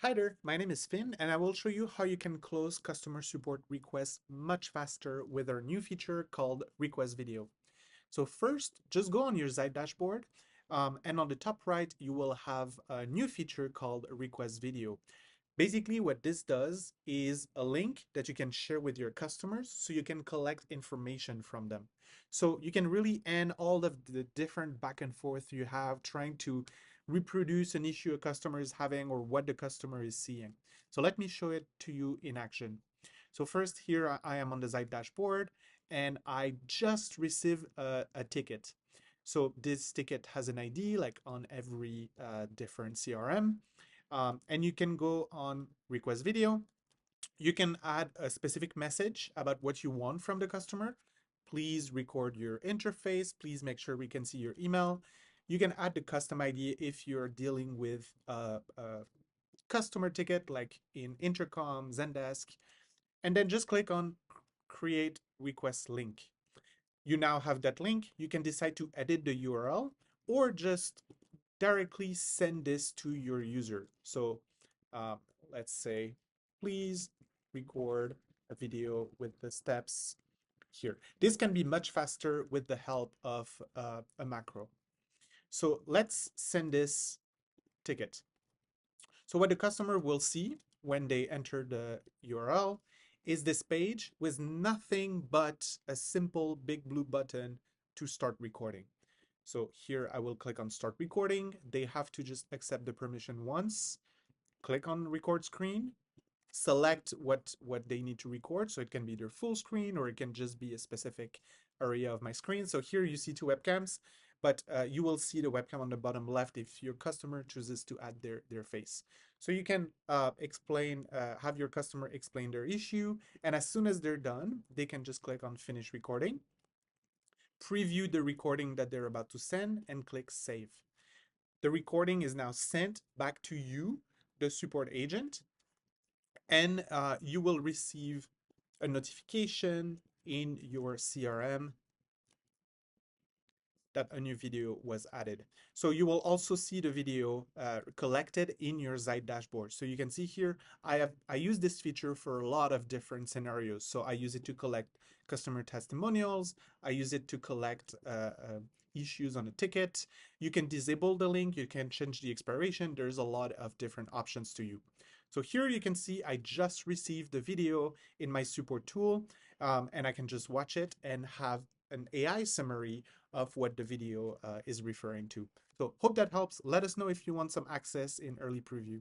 Hi there, my name is Finn, and I will show you how you can close customer support requests much faster with our new feature called Request Video. So first, just go on your Zight dashboard, and on the top right, you will have a new feature called Request Video. Basically, what this does is a link that you can share with your customers so you can collect information from them. So you can really end all of the different back and forth you have trying to reproduce an issue a customer is having or what the customer is seeing. So let me show it to you in action. So first here I am on the Zight dashboard and I just received a ticket. So this ticket has an ID like on every different CRM. And you can go on request video. You can add a specific message about what you want from the customer. Please record your interface. Please make sure we can see your email. You can add the custom ID if you're dealing with a customer ticket like in Intercom, Zendesk, and then just click on create request link. You now have that link. You can decide to edit the URL or just directly send this to your user. So uh, let's say, please record a video with the steps here. This can be much faster with the help of a macro. So let's send this ticket. So what the customer will see when they enter the URL is this page with nothing but a simple big blue button to start recording. So here I will click on start recording. They have to just accept the permission once, click on record screen, select what they need to record. So it can be their full screen or it can just be a specific area of my screen. So here you see two webcams, but you will see the webcam on the bottom left if your customer chooses to add their face. So you can have your customer explain their issue. And as soon as they're done, they can just click on finish recording, preview the recording that they're about to send, and click save. The recording is now sent back to you, the support agent, and you will receive a notification in your CRM that a new video was added. So you will also see the video collected in your Zight dashboard. So you can see here, I use this feature for a lot of different scenarios. So I use it to collect customer testimonials. I use it to collect issues on a ticket. You can disable the link. You can change the expiration. There's a lot of different options to you. So here you can see I just received the video in my support tool, and I can just watch it and have an AI summary of what the video is referring to. So hope that helps. Let us know if you want some access in early preview.